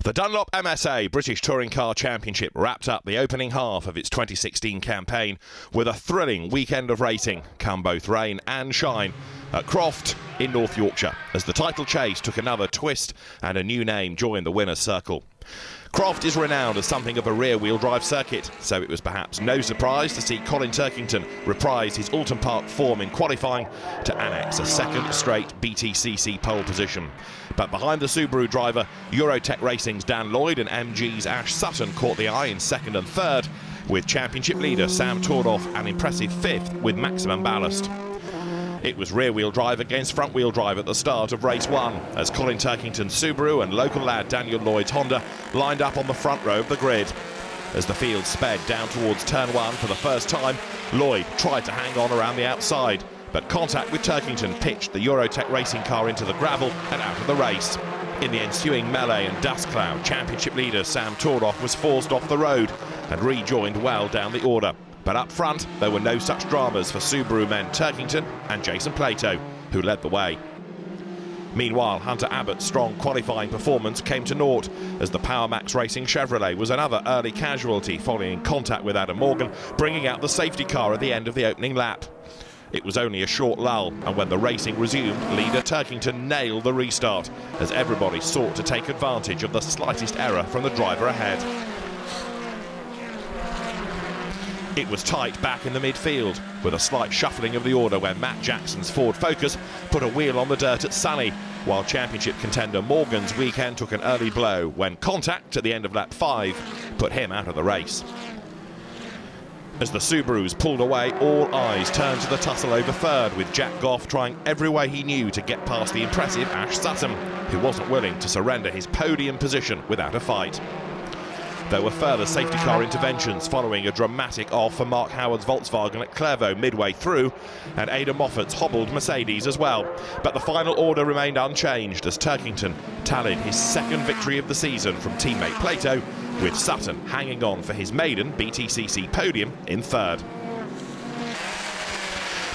The Dunlop MSA British Touring Car Championship wrapped up the opening half of its 2016 campaign with a thrilling weekend of racing, come both rain and shine, at Croft in North Yorkshire, as the title chase took another twist and a new name joined the winner's circle. Croft is renowned as something of a rear-wheel drive circuit, so it was perhaps no surprise to see Colin Turkington reprise his Alton Park form in qualifying to annex a second straight Btcc pole position. But behind the Subaru driver, Eurotech Racing's Dan Lloyd and MG's Ash Sutton caught the eye in second and third, with championship leader Sam Tordoff an impressive fifth with maximum ballast. It was rear-wheel drive against front-wheel drive at the start of race one, as Colin Turkington's Subaru and local lad Daniel Lloyd's Honda lined up on the front row of the grid. As the field sped down towards turn one for the first time, Lloyd tried to hang on around the outside, but contact with Turkington pitched the Eurotech racing car into the gravel and out of the race. In the ensuing melee and dust cloud, championship leader Sam Tordoff was forced off the road and rejoined well down the order. But up front, there were no such dramas for Subaru men Turkington and Jason Plato, who led the way. Meanwhile, Hunter Abbott's strong qualifying performance came to naught, as the Powermax Racing Chevrolet was another early casualty following contact with Adam Morgan, bringing out the safety car at the end of the opening lap. It was only a short lull, and when the racing resumed, leader Turkington nailed the restart, as everybody sought to take advantage of the slightest error from the driver ahead. It was tight back in the midfield, with a slight shuffling of the order when Matt Jackson's Ford Focus put a wheel on the dirt at Sunny, while championship contender Morgan's weekend took an early blow when contact at the end of lap 5 put him out of the race. As the Subarus pulled away, all eyes turned to the tussle over third, with Jack Goff trying every way he knew to get past the impressive Ash Sutton, who wasn't willing to surrender his podium position without a fight. There were further safety car interventions following a dramatic off for Mark Howard's Volkswagen at Clairvaux midway through, and Ada Moffat's hobbled Mercedes as well. But the final order remained unchanged as Turkington tallied his second victory of the season from teammate Plato, with Sutton hanging on for his maiden Btcc podium in third.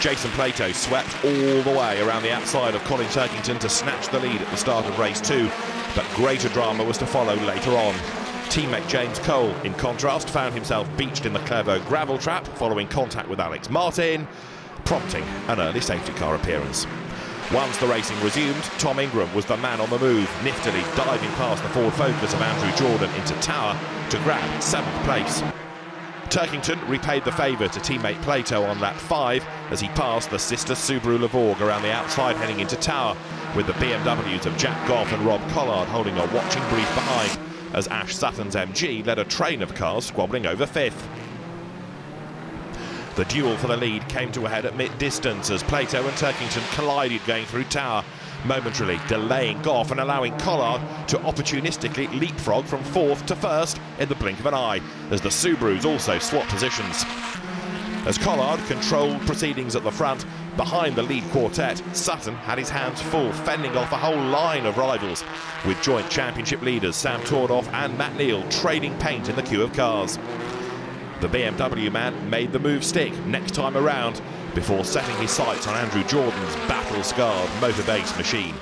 Jason Plato swept all the way around the outside of Colin Turkington to snatch the lead at the start of race 2, but greater drama was to follow later on. Teammate James Cole, in contrast, found himself beached in the Clairvaux gravel trap following contact with Alex Martin, prompting an early safety car appearance. Once the racing resumed, Tom Ingram was the man on the move, niftily diving past the Ford Focus of Andrew Jordan into Tower to grab 7th place. Turkington repaid the favour to teammate Plato on lap 5 as he passed the sister Subaru Levorg around the outside heading into Tower, with the BMWs of Jack Goff and Rob Collard holding a watching brief behind, as Ash Sutton's MG led a train of cars squabbling over 5th. The duel for the lead came to a head at mid-distance as Plato and Turkington collided going through Tower, momentarily delaying Goff and allowing Collard to opportunistically leapfrog from 4th to 1st in the blink of an eye, as the Subarus also swapped positions. As Collard controlled proceedings at the front, behind the lead quartet, Sutton had his hands full, fending off a whole line of rivals, with joint championship leaders Sam Tordoff and Matt Neal trading paint in the queue of cars. The BMW man made the move stick next time around, before setting his sights on Andrew Jordan's battle-scarred motor-based machine.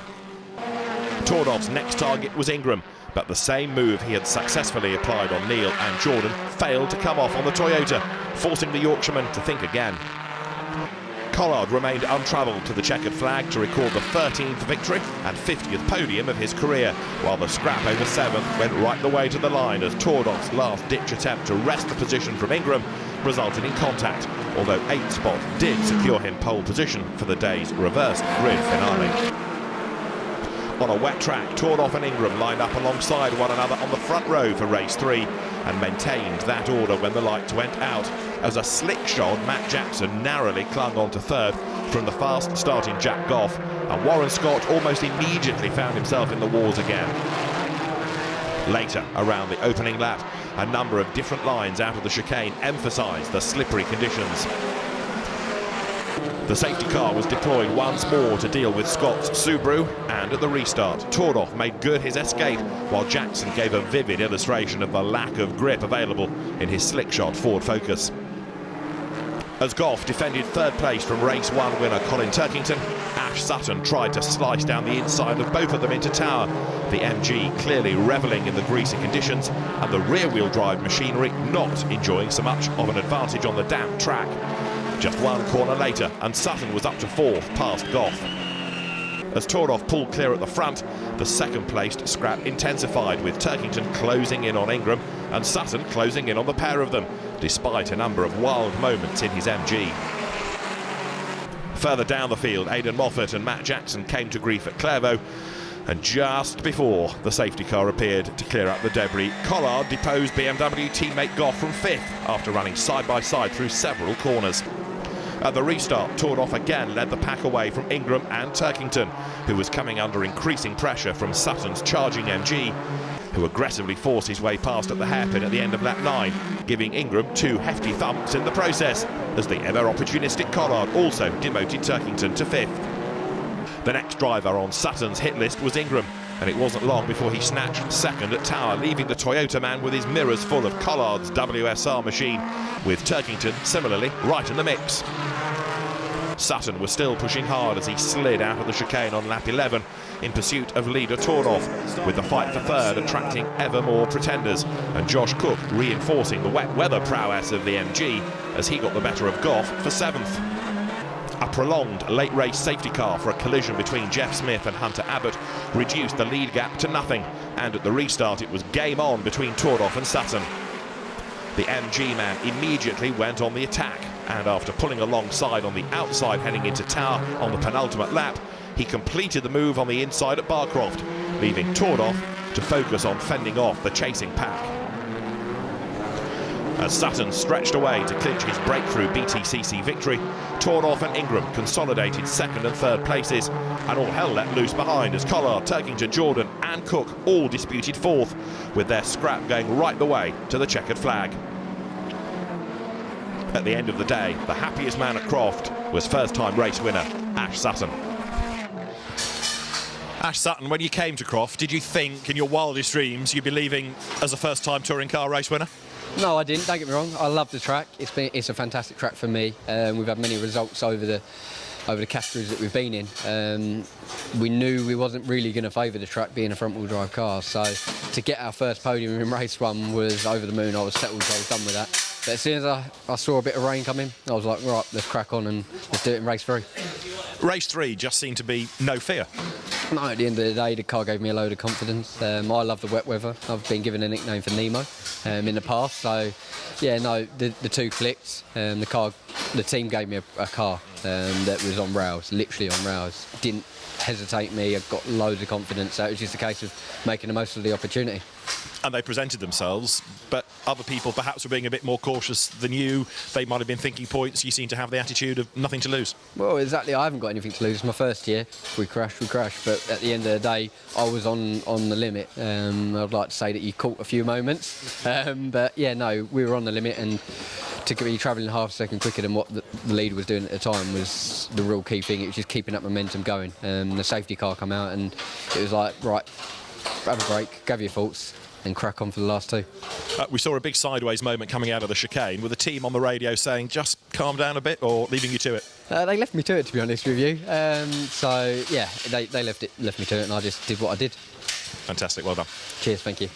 Tordoff's next target was Ingram, but the same move he had successfully applied on Neal and Jordan failed to come off on the Toyota, forcing the Yorkshireman to think again. Collard remained untravelled to the checkered flag to record the 13th victory and 50th podium of his career, while the scrap over 7th went right the way to the line as Tordoff's last-ditch attempt to wrest the position from Ingram resulted in contact, although 8th spot did secure him pole position for the day's reversed grid finale. On a wet track, Tordoff and Ingram lined up alongside one another on the front row for race 3 and maintained that order when the lights went out, as a slick-shod Matt Jackson narrowly clung on to 3rd from the fast-starting Jack Goff, and Warren Scott almost immediately found himself in the wars again. Later, around the opening lap, a number of different lines out of the chicane emphasised the slippery conditions. The safety car was deployed once more to deal with Scott's Subaru, and at the restart, Tordoff made good his escape, while Jackson gave a vivid illustration of the lack of grip available in his slick-shod Ford Focus. As Goff defended third place from race 1 winner Colin Turkington, Ash Sutton tried to slice down the inside of both of them into tower. The MG clearly revelling in the greasy conditions and the rear-wheel drive machinery not enjoying so much of an advantage on the damp track. Just one corner later and Sutton was up to 4th past Goff. As Tordoff pulled clear at the front, the second-placed scrap intensified, with Turkington closing in on Ingram and Sutton closing in on the pair of them, despite a number of wild moments in his MG. Further down the field, Aidan Moffat and Matt Jackson came to grief at Clairvaux, and just before the safety car appeared to clear up the debris, Collard deposed BMW teammate Goff from 5th after running side by side through several corners. At the restart, Tordoff again led the pack away from Ingram and Turkington, who was coming under increasing pressure from Sutton's charging MG, who aggressively forced his way past at the hairpin at the end of lap 9, giving Ingram 2 hefty thumps in the process, as the ever-opportunistic Collard also demoted Turkington to 5th. The next driver on Sutton's hit list was Ingram, and it wasn't long before he snatched 2nd at Tower, leaving the Toyota man with his mirrors full of Collard's WSR machine, with Turkington similarly right in the mix. Sutton was still pushing hard as he slid out of the chicane on lap 11 in pursuit of leader Tordoff, with the fight for 3rd attracting ever more pretenders, and Josh Cook reinforcing the wet weather prowess of the MG as he got the better of Goff for 7th. A prolonged late race safety car for a collision between Jeff Smith and Hunter Abbott reduced the lead gap to nothing, and at the restart it was game on between Tordoff and Sutton. The MG man immediately went on the attack, and after pulling alongside on the outside heading into Tower on the penultimate lap, he completed the move on the inside at Barcroft, leaving Tordoff to focus on fending off the chasing pack. As Sutton stretched away to clinch his breakthrough Btcc victory, Tordoff and Ingram consolidated 2nd and 3rd places, and all hell let loose behind as Collard, Turkington, Jordan and Cook all disputed 4th, with their scrap going right the way to the checkered flag. At the end of the day, the happiest man at Croft was first-time race winner Ash Sutton. Ash Sutton, when you came to Croft, did you think in your wildest dreams you'd be leaving as a first-time touring car race winner? No, I didn't. Don't get me wrong. I love the track. It's a fantastic track for me. We've had many results over the categories that we've been in. We knew we wasn't really going to favour the track being a front-wheel drive car. So to get our first podium in race 1 was over the moon. I was settled. I was done with that. But as soon as I saw a bit of rain coming, I was like, right, let's crack on and let's do it in race 3. Race 3 just seemed to be no fear. No, at the end of the day, the car gave me a load of confidence. I love the wet weather. I've been given a nickname for Nemo in the past. So, yeah, no, the 2 clicked. The team gave me a car that was on rails, literally on rails. Didn't hesitate me. I've got loads of confidence. So it was just a case of making the most of the opportunity. And they presented themselves, but other people perhaps were being a bit more cautious than you. They might have been thinking points. You seem to have the attitude of nothing to lose. Well, exactly. I haven't got anything to lose. It's my first year. We crash. But at the end of the day, I was on the limit. I'd like to say that you caught a few moments. But, yeah, no, we were on the limit, and to be travelling half a second quicker than what the lead was doing at the time was the real key thing. It was just keeping that momentum going. The safety car come out, and it was like, right, have a break, gather your thoughts, and crack on for the last 2. We saw a big sideways moment coming out of the chicane with the team on the radio saying, just calm down a bit, or leaving you to it? They left me to it, to be honest with you. So, yeah, they left me to it, and I just did what I did. Fantastic, well done. Cheers, thank you.